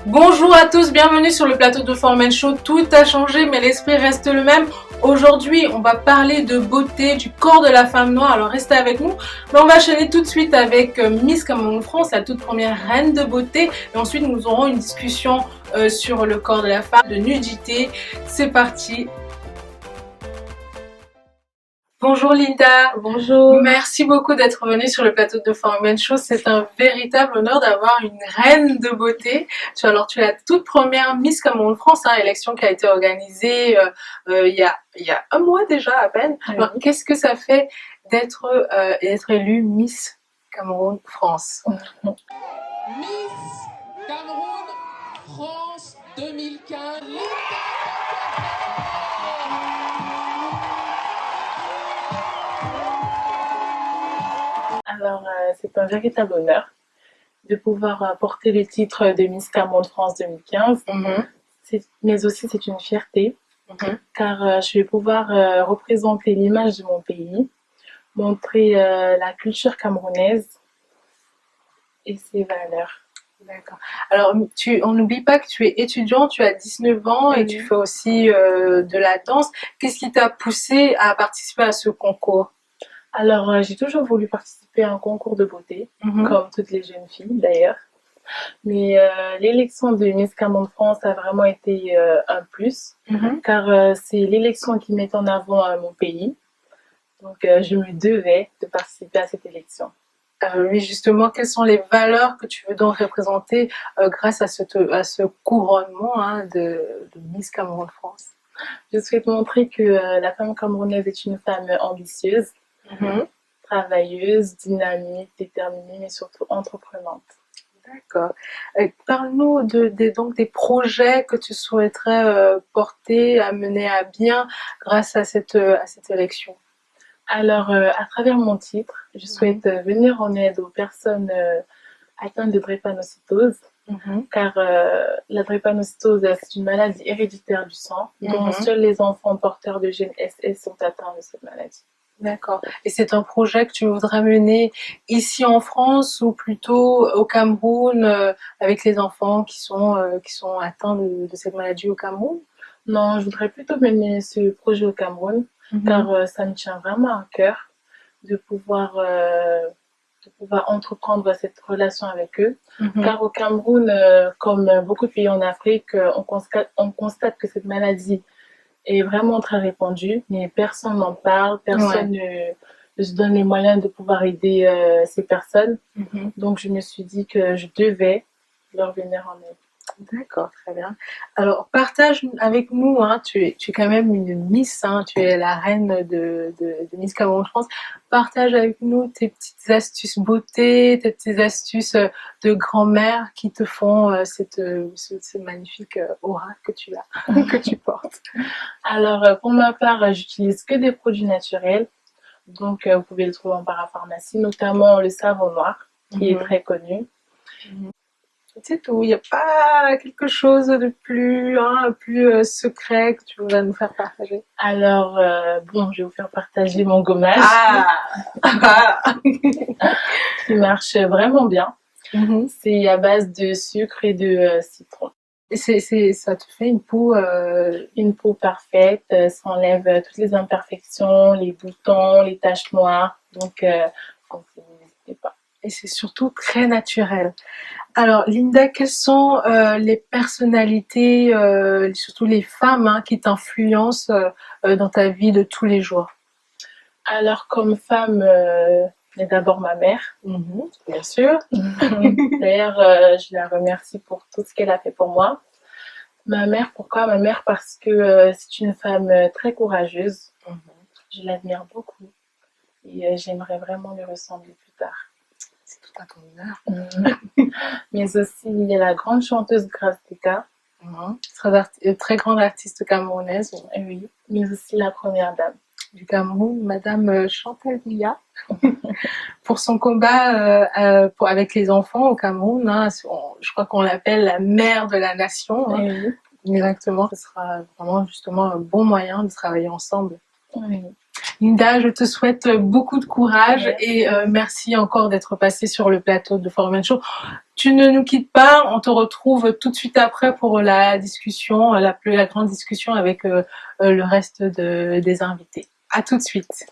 Bonjour à tous, bienvenue sur le plateau de Formen Show. Tout a changé mais l'esprit reste le même. Aujourd'hui, on va parler de beauté, du corps de la femme noire. Alors restez avec nous. Mais on va enchaîner tout de suite avec Miss Cameroun France, la toute première reine de beauté. Et ensuite, nous aurons une discussion sur le corps de la femme, de nudité. C'est parti. Bonjour Linda. Bonjour. Merci beaucoup d'être venue sur le plateau de Formen Show. C'est un véritable honneur d'avoir une reine de beauté. Tu es la toute première Miss Cameroun France, élection qui a été organisée il y a un mois déjà à peine. Oui. Alors qu'est-ce que ça fait d'être élue Miss Cameroun France? Miss Cameroun France 2015. Alors, c'est un véritable honneur de pouvoir porter le titre de Miss Cameroun France 2015. Mais aussi, c'est une fierté, car je vais pouvoir représenter l'image de mon pays, montrer la culture camerounaise et ses valeurs. D'accord. Alors, on n'oublie pas que tu es étudiante, tu as 19 ans et tu fais aussi de la danse. Qu'est-ce qui t'a poussé à participer à ce concours? Alors, j'ai toujours voulu participer à un concours de beauté, comme toutes les jeunes filles d'ailleurs. Mais l'élection de Miss Cameroun France a vraiment été un plus, car c'est l'élection qui met en avant mon pays. Donc, je me devais de participer à cette élection. Oui, justement, quelles sont les valeurs que tu veux donc représenter grâce à ce couronnement de Miss Cameroun France? Je souhaite montrer que la femme camerounaise est une femme ambitieuse, travailleuse, dynamique, déterminée, mais surtout entreprenante. D'accord. Parle-nous donc des projets que tu souhaiterais porter, amener à bien grâce à cette élection. Alors, à travers mon titre, je souhaite venir en aide aux personnes atteintes de drépanocytose, car la drépanocytose, c'est une maladie héréditaire du sang, dont seuls les enfants porteurs de gène SS sont atteints de cette maladie. D'accord. Et c'est un projet que tu voudrais mener ici en France ou plutôt au Cameroun avec les enfants qui sont atteints de cette maladie au Cameroun? Non, je voudrais plutôt mener ce projet au Cameroun, car ça me tient vraiment à cœur de pouvoir entreprendre cette relation avec eux. Car au Cameroun, comme beaucoup de pays en Afrique, on constate que cette maladie est vraiment très répandue, mais personne n'en parle, personne ne se donne les moyens de pouvoir aider ces personnes. Donc je me suis dit que je devais leur venir en aide. D'accord, très bien. Alors, partage avec nous, tu es quand même une Miss, tu es la reine de Miss Cameroun France. Partage avec nous tes petites astuces beauté, tes petites astuces de grand-mère qui te font ce magnifique aura que tu as, que tu portes. Alors, pour ma part, j'utilise que des produits naturels. Donc, vous pouvez le trouver en parapharmacie, notamment le savon noir, qui est très connu. C'est tout, il n'y a pas quelque chose de plus secret que tu voudrais nous faire partager? Alors, bon, je vais vous faire partager mon gommage. Qui marche vraiment bien. C'est à base de sucre et de citron. Et ça te fait une peau parfaite, ça enlève toutes les imperfections, les boutons, les taches noires. Donc, n'hésitez pas. Et c'est surtout très naturel. Alors, Linda, quelles sont les personnalités, surtout les femmes, qui t'influencent dans ta vie de tous les jours? Alors, comme femme, d'abord ma mère, bien sûr. D'ailleurs, je la remercie pour tout ce qu'elle a fait pour moi. Ma mère, pourquoi? Ma mère, parce que c'est une femme très courageuse. Je l'admire beaucoup et j'aimerais vraiment lui ressembler plus tard. C'est tout à ton honneur. Mais aussi, il y a la grande chanteuse Grace Teka, très grande artiste camerounaise. Oui, mais aussi la première dame du Cameroun, Madame Chantal Biya, pour son combat avec les enfants au Cameroun. Je crois qu'on l'appelle la mère de la nation. Exactement, ce sera vraiment justement un bon moyen de travailler ensemble. Linda, je te souhaite beaucoup de courage et merci encore d'être passée sur le plateau de Forum Show. Tu ne nous quittes pas, on te retrouve tout de suite après pour la discussion, la grande discussion avec le reste des invités. À tout de suite.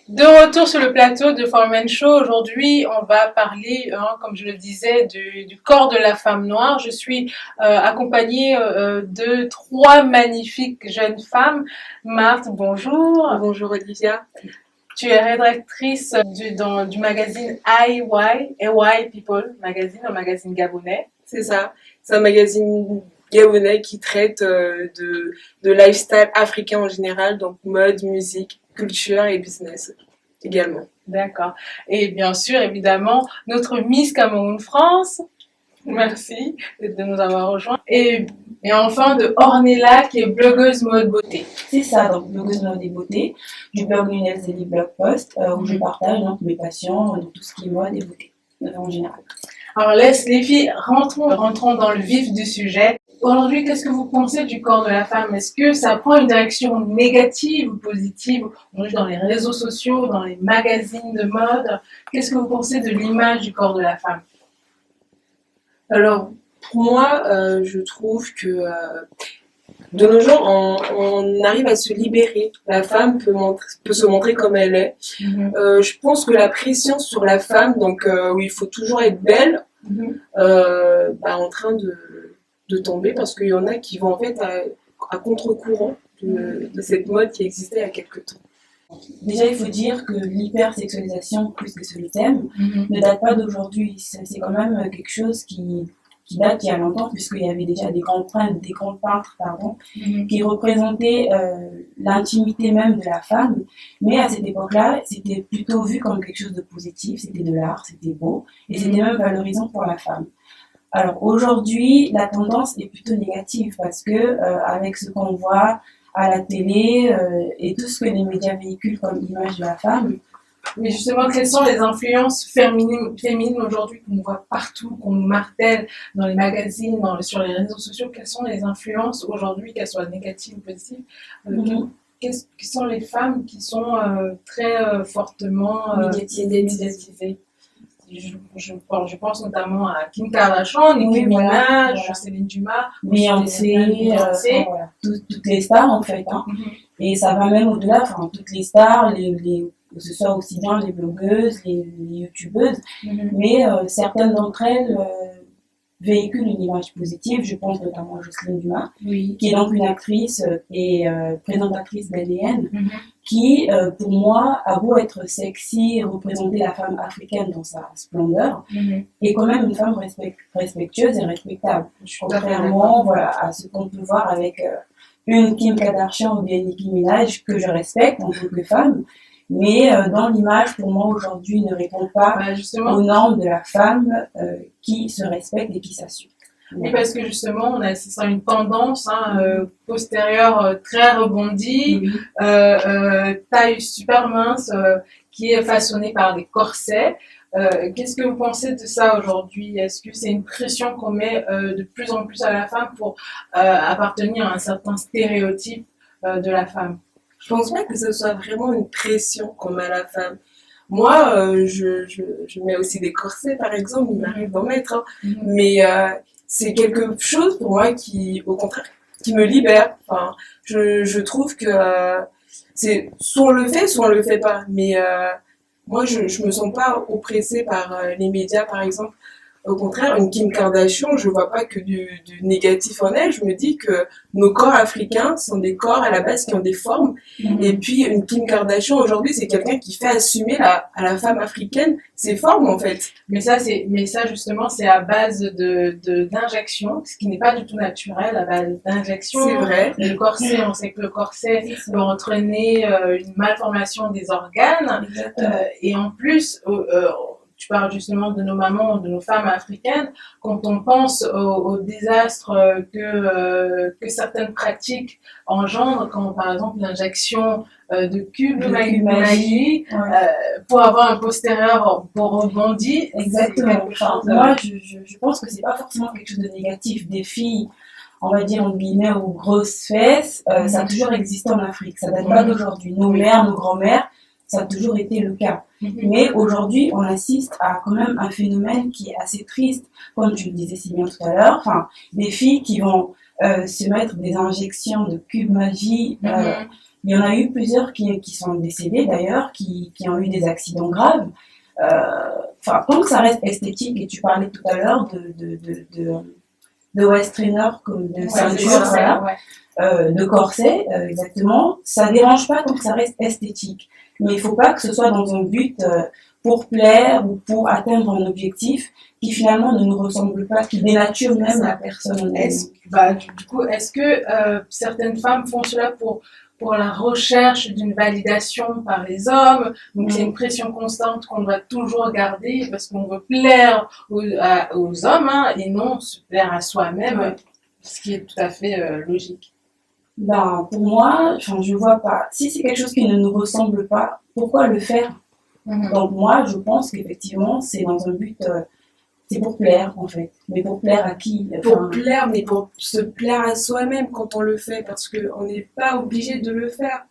De retour sur le plateau de Forum Show, aujourd'hui on va parler, comme je le disais, du corps de la femme noire. Je suis accompagnée de 3 magnifiques jeunes femmes. Marthe, bonjour. Bonjour Olivia. Tu es rédactrice du magazine AY People Magazine, un magazine gabonais. C'est ça, c'est un magazine gabonais qui traite de lifestyle africain en général, donc mode, musique, culture et business également. D'accord. Et bien sûr, évidemment, notre Miss Cameroun France. Merci de nous avoir rejoints. Et enfin de Ornella qui est blogueuse mode beauté. C'est ça, donc blogueuse mode et beauté du blog Lunel Zeli Blog Post où je partage donc mes passions dans tout ce qui est mode et beauté en général. Alors les filles, rentrons dans le vif du sujet. Aujourd'hui, qu'est-ce que vous pensez du corps de la femme? Est-ce que ça prend une direction négative ou positive? Dans les réseaux sociaux, dans les magazines de mode, qu'est-ce que vous pensez de l'image du corps de la femme? Alors, pour moi, je trouve que de nos jours, on arrive à se libérer. La femme peut se montrer comme elle est. Je pense que la pression sur la femme, donc où il faut toujours être belle, en train de tomber parce qu'il y en a qui vont en fait à contre-courant de cette mode qui existait il y a quelques temps. Déjà, il faut dire que l'hypersexualisation, plus que ce thème, ne date pas d'aujourd'hui. C'est quand même quelque chose qui date il y a longtemps, puisqu'il y avait déjà des grands peintres, qui représentaient l'intimité même de la femme. Mais à cette époque-là, c'était plutôt vu comme quelque chose de positif, c'était de l'art, c'était beau, et c'était même valorisant pour la femme. Alors aujourd'hui, la tendance est plutôt négative, parce que avec ce qu'on voit à la télé et tout ce que les médias véhiculent comme image de la femme. Mais justement, quelles sont les influences féminines aujourd'hui qu'on voit partout, qu'on nous martèle dans les magazines, sur les réseaux sociaux? Quelles sont les influences aujourd'hui, qu'elles soient négatives ou positives? Qui sont les femmes qui sont très fortement médiatisées? Je pense notamment à Kim Kardashian, Nicki Minaj, Céline Dimas, Beyoncé, toutes les stars en fait. Et ça va même au-delà, toutes les stars, que ce soit aussi bien les blogueuses, les youtubeuses, mais certaines d'entre elles véhiculent une image positive. Je pense notamment à Jocelyne Dumas, qui est donc une actrice et présentatrice ghanéenne, qui, pour moi, a beau être sexy et représenter la femme africaine dans sa splendeur, est quand même une femme respectueuse et respectable. Contrairement à ce qu'on peut voir avec une Kim Kardashian ou bien Nicki Minaj, que je respecte en tant que femme, mais dans l'image, pour moi, aujourd'hui, ne répond pas aux normes de la femme qui se respecte et qui s'assume. Oui, parce que justement, on a une tendance postérieure très rebondie, taille super mince, qui est façonnée par des corsets. Qu'est-ce que vous pensez de ça aujourd'hui? Est-ce que c'est une pression qu'on met de plus en plus à la femme pour appartenir à un certain stéréotype de la femme? Je pense pas que ce soit vraiment une pression qu'on met à la femme. Moi, je mets aussi des corsets, par exemple, il m'arrive d'en mettre, mais c'est quelque chose pour moi qui, au contraire, qui me libère. Enfin, je trouve que c'est soit on le fait, soit on le fait pas. Mais moi, je me sens pas oppressée par les médias, par exemple. Au contraire, une Kim Kardashian, je vois pas que du négatif en elle. Je me dis que nos corps africains sont des corps à la base qui ont des formes. Et puis, une Kim Kardashian, aujourd'hui, c'est quelqu'un qui fait assumer à la femme africaine ses formes, en fait. Mais ça, justement, c'est à base d'injection, ce qui n'est pas du tout naturel, à base d'injection. C'est vrai. Le corset, on sait que le corset peut entraîner une malformation des organes. Et en plus, tu parles justement de nos mamans, de nos femmes africaines. Quand on pense au désastre que certaines pratiques engendrent, comme par exemple l'injection de cubes de magie pour avoir un postérieur rebondi. Exactement. Moi, je pense que c'est pas forcément quelque chose de négatif. Des filles on va dire, en guillemets, aux grosses fesses, ça a toujours existé en Afrique. Ça date pas d'aujourd'hui. Nos mères, nos grands-mères, ça a toujours été le cas. Mais aujourd'hui, on assiste à quand même un phénomène qui est assez triste, comme tu le disais si bien tout à l'heure. Enfin, des filles qui vont se mettre des injections de cubes magie. Il y en a eu plusieurs qui sont décédées d'ailleurs, qui ont eu des accidents graves. Enfin, tant que ça reste esthétique, et tu parlais tout à l'heure de waist trainer, comme de ceinture, voilà, de corset, exactement. Ça dérange pas tant que ça reste esthétique. Mais il faut pas que ce soit dans un but pour plaire ou pour atteindre un objectif qui finalement ne nous ressemble pas, qui dénature même la personne. Du coup, est-ce que certaines femmes font cela pour la recherche d'une validation par les hommes? Donc c'est une pression constante qu'on doit toujours garder parce qu'on veut plaire aux hommes, hein, et non se plaire à soi-même, ce qui est tout à fait logique. Ben, pour moi, enfin, je vois pas. Si c'est quelque chose qui ne nous ressemble pas, pourquoi le faire? Donc moi, je pense qu'effectivement, c'est dans un but, c'est pour plaire en fait. Mais pour plaire à qui? Pour plaire, mais pour se plaire à soi-même quand on le fait, parce qu'on n'est pas obligé de le faire.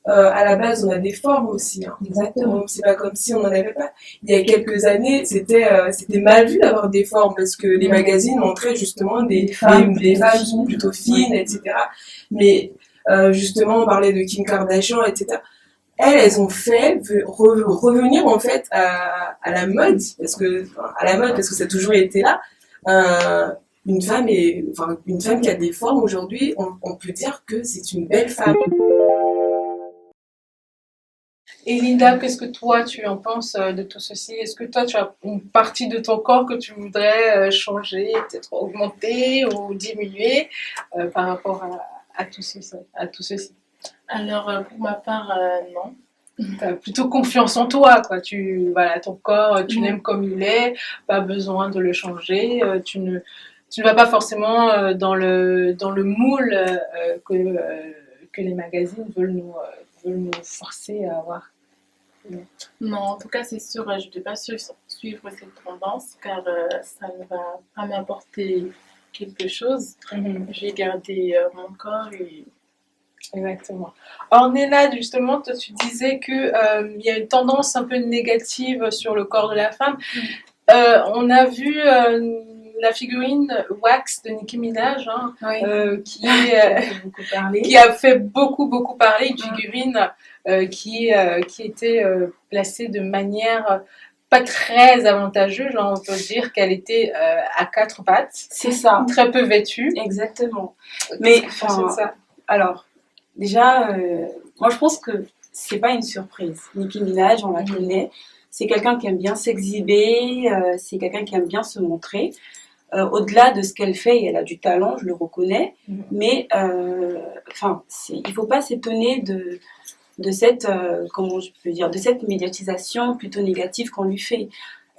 À la base, on a des formes aussi. Hein. Exactement. C'est pas comme si on n'en avait pas. Il y a quelques années, c'était mal vu d'avoir des formes parce que les magazines montraient justement des femmes plutôt fines, etc. Mais justement, on parlait de Kim Kardashian, etc. Elles ont fait revenir en fait à la mode parce que ça a toujours été là. Une femme qui a des formes aujourd'hui, on peut dire que c'est une belle femme. Et Linda, qu'est-ce que toi tu en penses de tout ceci? Est-ce que toi tu as une partie de ton corps que tu voudrais changer, peut-être augmenter ou diminuer par rapport à tout ceci? Alors, pour ma part, non. Tu as plutôt confiance en toi, quoi. Voilà, ton corps, tu l'aimes comme il est, pas besoin de le changer. Tu ne vas pas forcément dans le moule que les magazines veulent nous forcer à avoir. Non, en tout cas, c'est sûr, je ne vais pas suivre cette tendance car ça ne va pas m'apporter quelque chose. Je vais garder mon corps et... Exactement. Ornella, justement, toi, tu disais que y a une tendance un peu négative sur le corps de la femme. On a vu la figurine Wax de Nicki Minaj, hein, qui a fait beaucoup parler, une figurine qui était placée de manière pas très avantageuse. Là, on peut dire qu'elle était à 4 pattes. C'est ça. Très peu vêtue. Exactement. Mais enfin, ça. Alors, déjà, moi je pense que c'est pas une surprise. Nicki Minaj, on la connaît. C'est quelqu'un qui aime bien s'exhiber, c'est quelqu'un qui aime bien se montrer. Au-delà de ce qu'elle fait, elle a du talent, je le reconnais. Mais il faut pas s'étonner de cette, comment je peux dire, de cette médiatisation plutôt négative qu'on lui fait.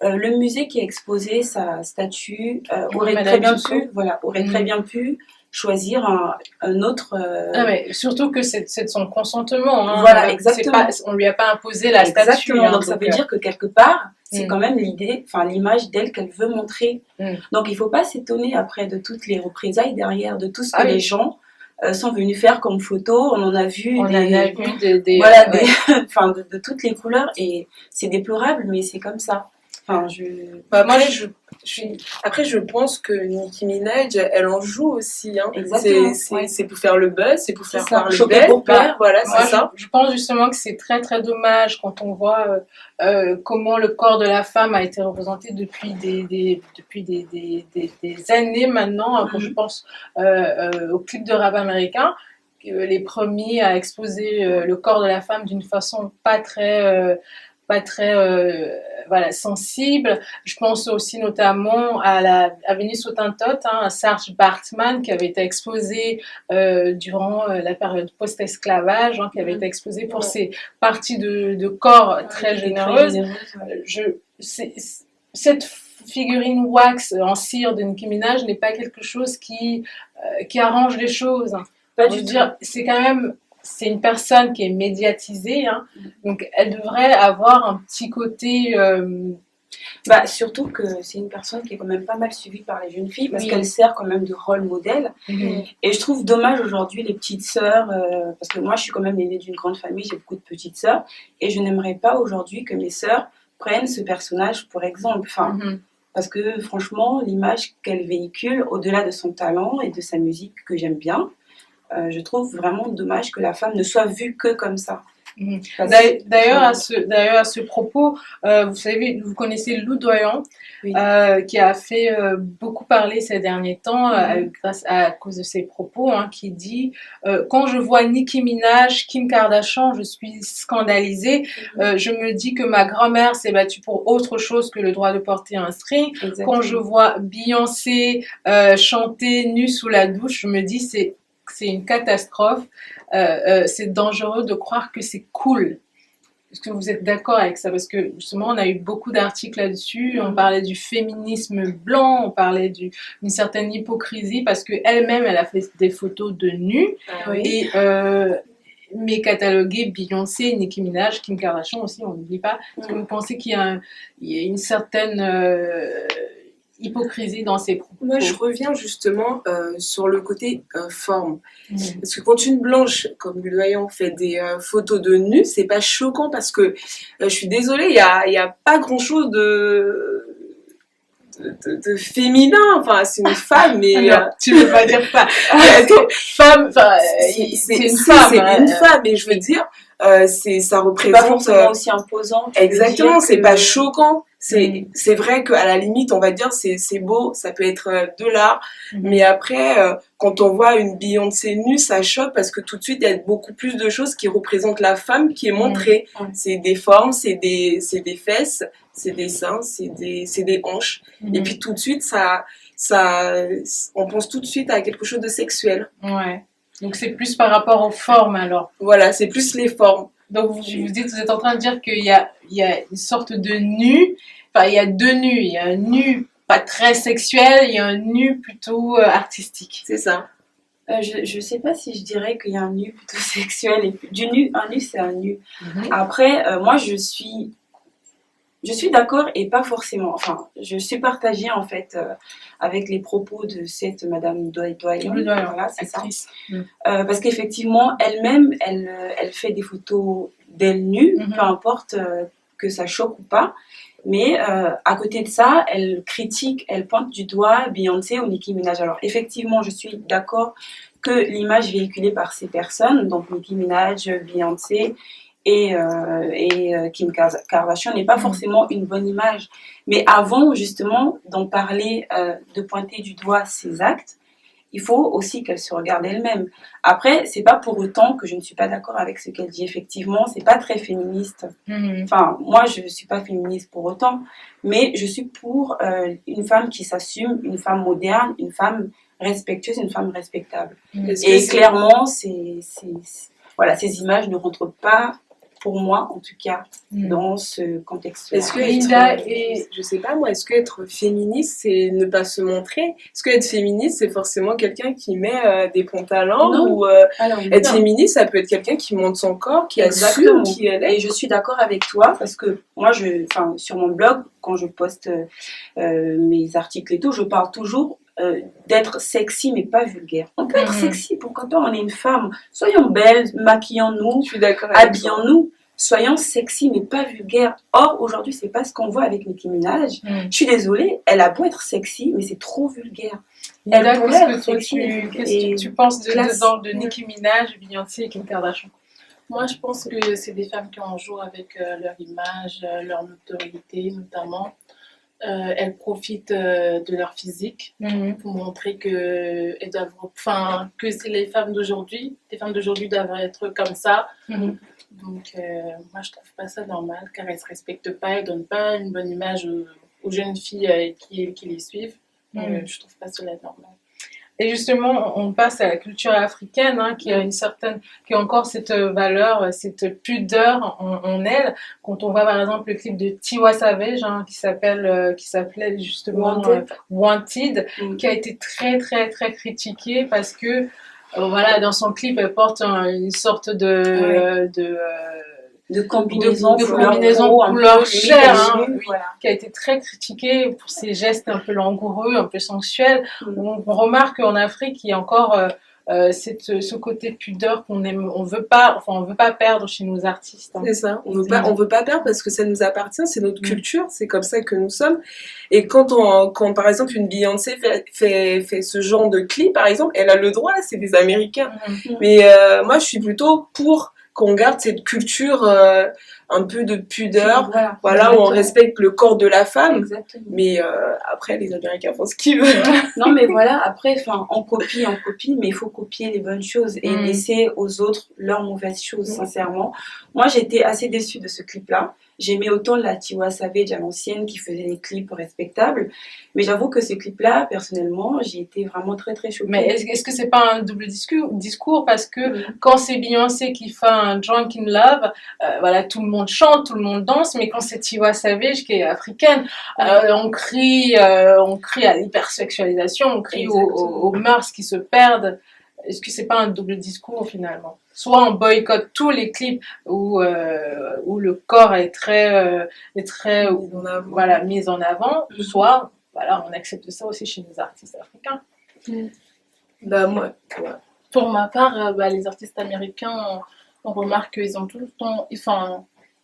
Le musée qui a exposé sa statue aurait très bien pu choisir un autre... mais surtout que c'est de son consentement. Hein. Voilà, exactement. On lui a pas imposé la statue. Hein, donc ça veut dire que quelque part, c'est quand même l'image d'elle qu'elle veut montrer. Donc il faut pas s'étonner après de toutes les représailles derrière, de tout ce que les gens sont venus faire comme photo. On en a vu de toutes les couleurs et c'est déplorable, mais c'est comme ça. Enfin, Après, je pense que Nicki Minaj, elle en joue aussi. Hein. Exactement. C'est pour faire le buzz, c'est pour faire parler choquer d'elle. pour plaire. Voilà, c'est ça. Je pense justement que c'est très très dommage quand on voit comment le corps de la femme a été représenté depuis des années maintenant. Quand je pense au clip de rap américain, les premiers à exposer le corps de la femme d'une façon pas très sensible. Je pense aussi notamment à Vénus Hottentot, à Sarge Bartman qui avait été exposé durant la période post-esclavage, qui avait été exposé pour ses parties de corps très généreuses. Cette figurine wax en cire de Nicki Minaj n'est pas quelque chose qui arrange les choses. Pas du tout. C'est une personne qui est médiatisée, donc elle devrait avoir un petit côté Bah, surtout que c'est une personne qui est quand même pas mal suivie par les jeunes filles parce Oui. qu'elle sert quand même de rôle modèle. Et je trouve dommage aujourd'hui les petites sœurs, parce que moi je suis quand même l'aînée d'une grande famille, j'ai beaucoup de petites sœurs, et je n'aimerais pas aujourd'hui que mes sœurs prennent ce personnage pour exemple. Enfin, parce que franchement, l'image qu'elle véhicule, au-delà de son talent et de sa musique que j'aime bien, je trouve vraiment dommage que la femme ne soit vue que comme ça. D'ailleurs, à ce propos, vous savez, vous connaissez Lou Doyon, Oui. qui a fait beaucoup parler ces derniers temps à cause de ses propos, hein, qui dit quand je vois Nicki Minaj, Kim Kardashian, je suis scandalisée. Je me dis que ma grand-mère s'est battue pour autre chose que le droit de porter un string. Exactement. Quand je vois Beyoncé chanter nue sous la douche, je me dis c'est une catastrophe. C'est dangereux de croire que c'est cool. Est-ce que vous êtes d'accord avec ça? Parce que justement, on a eu beaucoup d'articles là-dessus. On parlait du féminisme blanc, on parlait d'une certaine hypocrisie parce qu'elle-même, elle a fait des photos de nus. Et mais cataloguer Beyoncé, Nicki Minaj, Kim Kardashian aussi, on n'oublie pas. Est-ce que vous pensez qu'il y a une certaine hypocrisie dans ces propos? Moi, je reviens justement sur le côté forme. Parce que quand une blanche, comme Lou Doyon, fait des photos de nus, c'est pas choquant parce que, je suis désolée, il y a pas grand-chose de féminin. Enfin, c'est une femme, mais... Non, tu peux pas dire ça. Femme, c'est une femme. C'est une femme, et je veux dire, ça représente... pas forcément aussi imposant. Exactement, c'est pas choquant. C'est vrai qu'à la limite, on va dire, c'est beau, ça peut être de l'art, mais après, quand on voit une Beyoncé nue, ça choque parce que tout de suite, il y a beaucoup plus de choses qui représentent la femme qui est montrée. C'est des formes, c'est des fesses, c'est des seins, c'est des hanches. Et puis tout de suite, on pense tout de suite à quelque chose de sexuel. Ouais. Donc c'est plus par rapport aux formes alors. Voilà, c'est plus les formes. Donc vous êtes en train de dire qu'il y a une sorte de nu, enfin il y a deux nus, il y a un nu pas très sexuel, il y a un nu plutôt artistique. C'est ça. Je sais pas si je dirais qu'il y a un nu plutôt sexuel. Un nu c'est un nu. Après, moi je suis d'accord et pas forcément. Enfin, je suis partagée en fait avec les propos de cette Madame Doyon. Voilà, c'est ça. Parce qu'effectivement, elle-même, elle fait des photos d'elle nue, peu importe que ça choque ou pas. Mais à côté de ça, elle critique, elle pointe du doigt Beyoncé ou Nicki Minaj. Alors effectivement, je suis d'accord que l'image véhiculée par ces personnes, donc Nicki Minaj, Beyoncé, et Kim Kardashian n'est pas forcément une bonne image. Mais avant justement d'en parler, de pointer du doigt ses actes, il faut aussi qu'elle se regarde elle-même. Après, c'est pas pour autant que je ne suis pas d'accord avec ce qu'elle dit. Effectivement, c'est pas très féministe. Enfin, moi, je suis pas féministe pour autant, mais je suis pour une femme qui s'assume, une femme moderne, une femme respectueuse, une femme respectable. Et clairement, voilà, ces images ne rentrent pas, pour moi en tout cas, dans ce contexte-là. Est-ce que je sais pas moi, est-ce qu'être féministe c'est ne pas se montrer? Est-ce qu'être féministe c'est forcément quelqu'un qui met des pantalons? Non. Ou être féministe ça peut être quelqu'un qui monte son corps, qui assume qui elle est? Et je suis d'accord avec toi parce que moi, sur mon blog, quand je poste mes articles et tout, je parle toujours d'être sexy mais pas vulgaire. On peut être sexy, pourquoi pas, on est une femme. Soyons belles, maquillons-nous, habillons-nous, soyons sexy mais pas vulgaire. Or, aujourd'hui, c'est pas ce qu'on voit avec Nicki Minaj. Je suis désolée, elle a beau être sexy, mais c'est trop vulgaire. Elle pourrait être sexy. Qu'est-ce que tu penses de Nicki Minaj, Beyoncé et Kim Kardashian? Moi, je pense que c'est des femmes qui en jouent avec leur image, leur notoriété notamment. Elles profitent de leur physique pour montrer que c'est les femmes d'aujourd'hui. Les femmes d'aujourd'hui doivent être comme ça. Donc, moi, je trouve pas ça normal car elles se respectent pas, elles donnent pas une bonne image aux jeunes filles qui les suivent. Donc, je trouve pas cela normal. Et justement, on passe à la culture africaine, qui a qui a encore cette valeur, cette pudeur en elle. Quand on voit par exemple le clip de Tiwa Savage, qui s'appelait justement Wanted, qui a été très très très critiqué parce que voilà, dans son clip, elle porte une sorte de de combinaison, de combinaison un peu couleur chair, hein, nu, oui, voilà. qui a été très critiqué pour ses gestes un peu langoureux, un peu sensuels. On remarque qu'en Afrique, il y a encore ce côté pudeur qu'on aime, on veut pas perdre chez nos artistes. Hein. C'est ça, on veut pas perdre parce que ça nous appartient, c'est notre culture, c'est comme ça que nous sommes. Et quand par exemple une Beyoncé fait ce genre de clip, par exemple, elle a le droit, c'est des Américains. Mais moi, je suis plutôt pour qu'on garde cette culture un peu de pudeur, voilà, où on respecte le corps de la femme. Exactement. Mais après, les Américains font ce qu'ils veulent. Non, mais voilà, après, on copie, mais il faut copier les bonnes choses et laisser aux autres leurs mauvaises choses, sincèrement. Moi, j'étais assez déçue de ce clip-là. J'aimais autant la Tiwa Savage à l'ancienne qui faisait des clips respectables. Mais j'avoue que ce clip-là, personnellement, j'ai été vraiment très très choquée. Mais est-ce que c'est pas un double discours parce que quand c'est Beyoncé qui fait un Drunk in Love, voilà, tout le monde chante, tout le monde danse, mais quand c'est Tiwa Savage qui est africaine, on crie à l'hypersexualisation, on crie aux mœurs qui se perdent. Est-ce que c'est pas un double discours finalement? Soit on boycotte tous les clips où le corps est très voilà, mis en avant, soit voilà, on accepte ça aussi chez nos artistes africains. Bah moi, ouais. Pour ma part, les artistes américains, on remarque qu'ils ont tout le temps,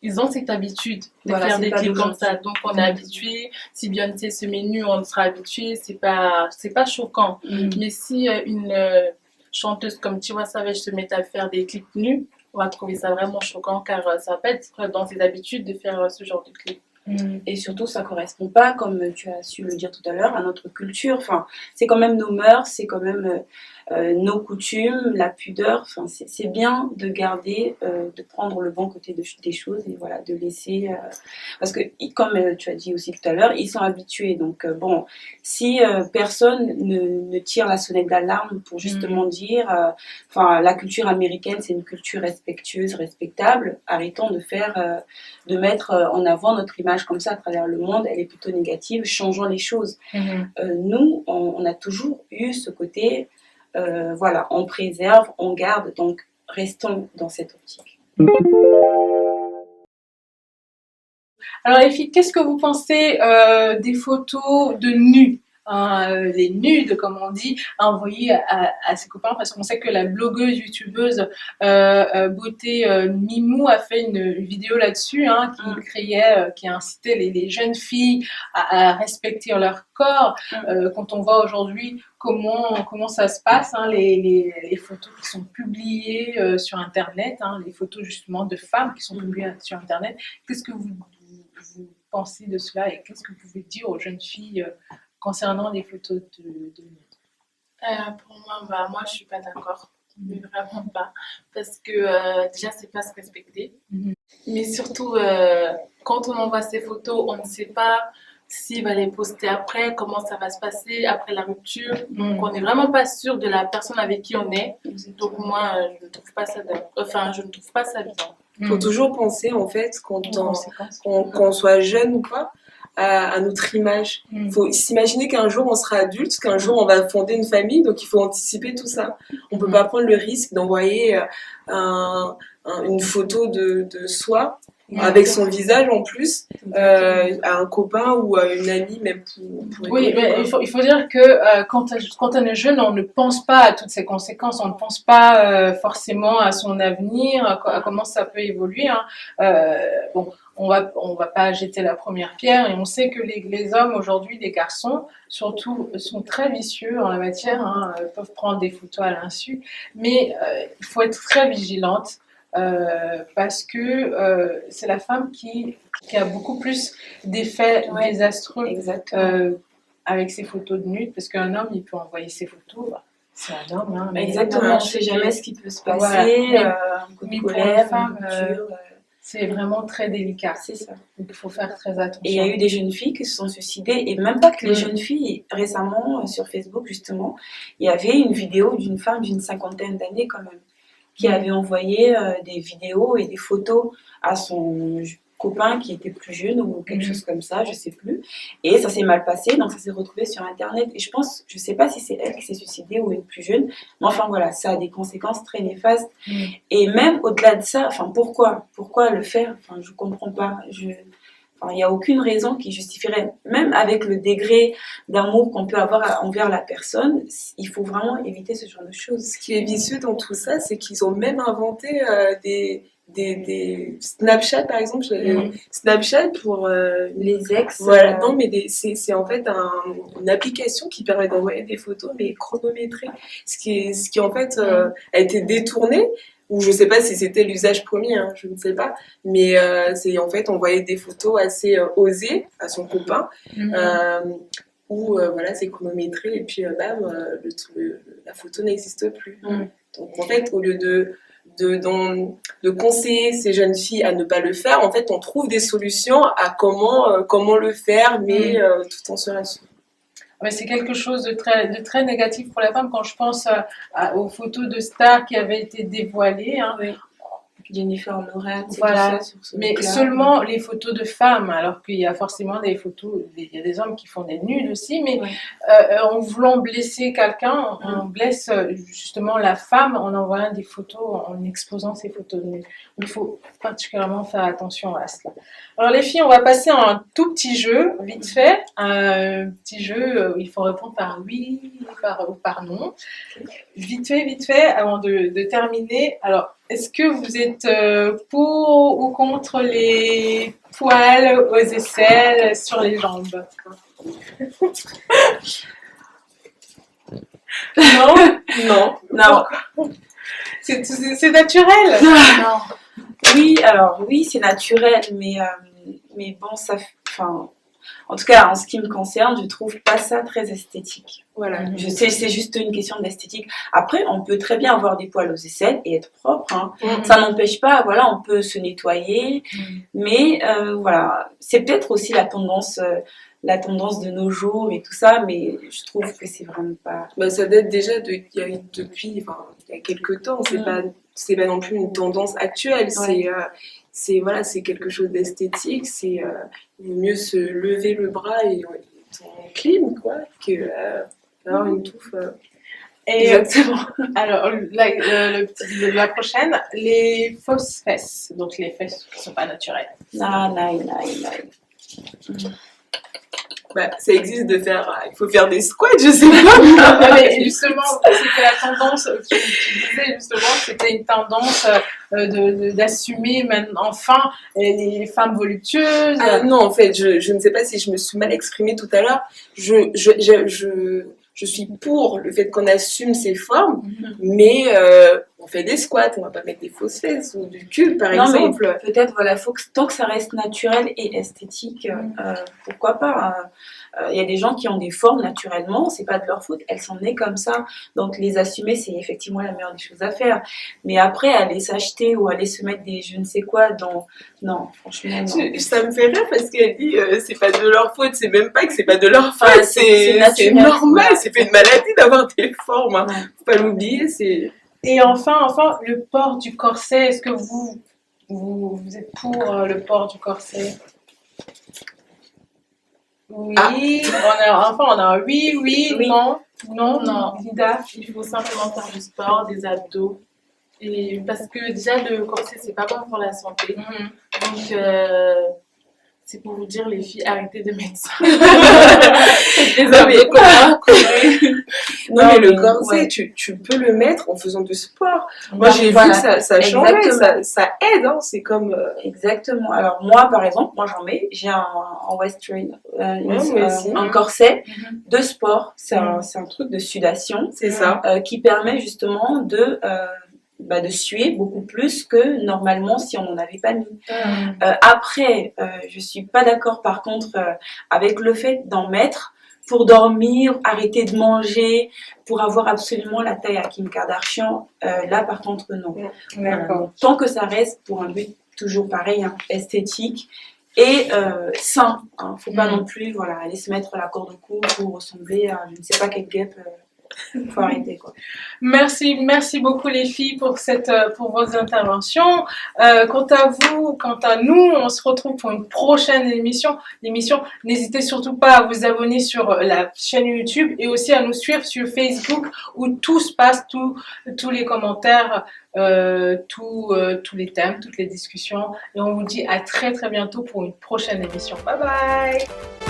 ils ont cette habitude de faire des clips comme ça. Donc on est habitué. Si Beyoncé se met nue, on sera habitué. C'est pas choquant. Mais si une chanteuse comme Tiwa Savage se met à faire des clips nus, on va trouver ça vraiment choquant car ça va pas être dans ses habitudes de faire ce genre de clip. Et surtout, ça correspond pas, comme tu as su le dire tout à l'heure, à notre culture. Enfin, c'est quand même nos mœurs, c'est quand même nos coutumes, la pudeur. Enfin, c'est bien de garder, de prendre le bon côté des choses et voilà, de laisser. Parce que, comme tu as dit aussi tout à l'heure, ils sont habitués. Donc, bon, si personne ne tire la sonnette d'alarme pour justement dire, enfin, la culture américaine, c'est une culture respectueuse, respectable, arrêtons de mettre en avant notre image comme ça à travers le monde, elle est plutôt négative, changeons les choses. Nous, on a toujours eu ce côté, voilà, on préserve, on garde, donc restons dans cette optique. Alors les filles, qu'est-ce que vous pensez des photos de nus? Les nudes, comme on dit, à envoyer à ses copains, parce qu'on sait que la blogueuse, youtubeuse beauté Mimou a fait une vidéo là-dessus, qui incitait les jeunes filles à respecter leur corps. Quand on voit aujourd'hui comment ça se passe, les photos qui sont publiées sur Internet, les photos justement de femmes qui sont publiées sur Internet, qu'est-ce que vous pensez de cela et qu'est-ce que vous pouvez dire aux jeunes filles concernant les photos de nudes? Pour moi, je suis pas d'accord. Mais vraiment pas. Parce que déjà, c'est pas se respecter. Mais surtout, quand on envoie ces photos, on ne sait pas s'il va les poster après, comment ça va se passer après la rupture. Donc, on n'est vraiment pas sûr de la personne avec qui on est. Donc, moi, je ne trouve pas ça bien. Il faut toujours penser, en fait, qu'on soit jeune ou pas, à notre image. Il faut s'imaginer qu'un jour on sera adulte, qu'un jour on va fonder une famille, donc il faut anticiper tout ça. On peut pas prendre le risque d'envoyer une photo de soi avec son visage en plus à un copain ou à une amie, même pour oui, mais il faut dire que quand on est jeune, on ne pense pas à toutes ces conséquences, on ne pense pas forcément à son avenir, à comment ça peut évoluer. Bon, on va pas jeter la première pierre et on sait que les hommes aujourd'hui, les garçons surtout, sont très vicieux en la matière, peuvent prendre des photos à l'insu, mais il faut être très vigilante. Parce que c'est la femme qui a beaucoup plus d'effets désastreux avec ses photos de nude, parce qu'un homme il peut envoyer ses photos, c'est un homme, mais exactement, on ne sait jamais ce qui peut se passer, un coup de colère, une rupture, c'est vraiment très délicat. C'est ça. Donc il faut faire très attention. Et il y a eu des jeunes filles qui se sont suicidées, et même pas que les jeunes filles. Récemment, sur Facebook justement, il y avait une vidéo d'une femme d'une 50aine d'années quand même, qui avait envoyé des vidéos et des photos à son copain qui était plus jeune ou quelque chose comme ça, je sais plus. Et ça s'est mal passé, donc ça s'est retrouvé sur Internet. Et je sais pas si c'est elle qui s'est suicidée ou une plus jeune, mais enfin voilà, ça a des conséquences très néfastes. Et même au-delà de ça, enfin pourquoi le faire? Enfin, je comprends pas. Il n'y a aucune raison qui justifierait, même avec le degré d'amour qu'on peut avoir envers la personne, il faut vraiment éviter ce genre de choses. Ce qui est vicieux dans tout ça, c'est qu'ils ont même inventé des Snapchat, par exemple. Snapchat pour Les ex. Voilà, non, mais c'est en fait une application qui permet d'envoyer des photos, mais chronométrées. Ce qui en fait a été détourné, ou je sais pas si c'était l'usage premier, hein, je ne sais pas, mais c'est en fait envoyer des photos assez osées à son copain, où voilà, c'est chronométré, et puis bam, la photo n'existe plus. Donc en fait, au lieu de conseiller ces jeunes filles à ne pas le faire, en fait, on trouve des solutions à comment le faire, mais tout en se rassurant. Ouais, c'est quelque chose de très négatif pour la femme quand je pense aux photos de stars qui avaient été dévoilées. Hein. Oui. Jennifer Lawrence, Voilà. tout ça, sur ce Mais truc-là. seulement les photos de femmes, alors qu'il y a forcément des photos, il y a des hommes qui font des nudes aussi, mais en voulant blesser quelqu'un, on blesse justement la femme en envoyant des photos, en exposant ces photos de nudes. Il faut particulièrement faire attention à cela. Alors les filles, on va passer à un tout petit jeu, vite fait, un petit jeu où il faut répondre par oui ou par non. Vite fait, avant de terminer. Alors, est-ce que vous êtes pour ou contre les poils aux aisselles sur les jambes? Non. C'est naturel. Non. Oui, c'est naturel, mais bon, en tout cas, en ce qui me concerne, je trouve pas ça très esthétique. Voilà, je sais, c'est juste une question d'esthétique. Après, on peut très bien avoir des poils aux aisselles et être propre. Hein. Ça n'empêche pas, voilà, on peut se nettoyer. Mais voilà, c'est peut-être aussi la tendance de nos jours et tout ça, mais je trouve que c'est vraiment pas... Ça date déjà depuis il y a quelques temps. C'est pas non plus une tendance actuelle. C'est quelque chose d'esthétique. Il vaut mieux se lever le bras et être en clim, quoi, que avoir une touffe. Exactement. Alors, la prochaine, les fausses fesses. Donc, les fesses qui ne sont pas naturelles. Non. Ça existe il faut faire des squats, je sais pas. Mais justement, c'était la tendance, tu disais justement, c'était une tendance d'assumer enfin les femmes voluptueuses. Ah non, en fait, je ne sais pas si je me suis mal exprimée tout à l'heure. Je suis pour le fait qu'on assume ses formes, mais on fait des squats, on va pas mettre des fausses fesses ou du cul, par exemple. Mais peut-être, voilà, tant que ça reste naturel et esthétique, pourquoi pas. Il y a des gens qui ont des formes naturellement, c'est pas de leur faute, elles sont nées comme ça. Donc les assumer, c'est effectivement la meilleure des choses à faire. Mais après, aller s'acheter ou aller se mettre des je ne sais quoi non, franchement, non. Ça me fait rire parce qu'elle dit c'est pas de leur faute, c'est même pas que c'est pas de leur faute, c'est normal, c'est pas une maladie d'avoir des formes. Hein. Faut pas l'oublier, c'est... Et enfin, le port du corset, est-ce que vous êtes pour le port du corset? Oui, on a un oui, non, Linda, il faut simplement faire du sport, des abdos. Et parce que déjà, le corset, c'est pas bon pour la santé. Donc, c'est pour vous dire, les filles, arrêtez de mettre ça. Non, mais le corset, tu peux le mettre en faisant du sport. Moi, j'ai vu que ça changeait, ça aide, hein, c'est comme... Exactement. Alors, moi, par exemple, j'en mets, j'ai un Western, un corset de sport. C'est un truc de sudation. C'est ça. Qui permet justement de suer beaucoup plus que normalement si on n'en avait pas mis. Après, je suis pas d'accord par contre avec le fait d'en mettre pour dormir, arrêter de manger, pour avoir absolument la taille à Kim Kardashian. Là par contre non. Tant que ça reste pour un but toujours pareil, hein, esthétique et sain. Hein. Faut pas non plus aller se mettre la corde au cou pour ressembler à je ne sais pas quelle guêpe Faut arrêter, quoi. Merci beaucoup les filles pour vos interventions. Quant à nous, on se retrouve pour une prochaine émission. N'hésitez surtout pas à vous abonner sur la chaîne YouTube et aussi à nous suivre sur Facebook où tout se passe, tous les commentaires, tous les thèmes, toutes les discussions. Et on vous dit à très très bientôt pour une prochaine émission. Bye bye.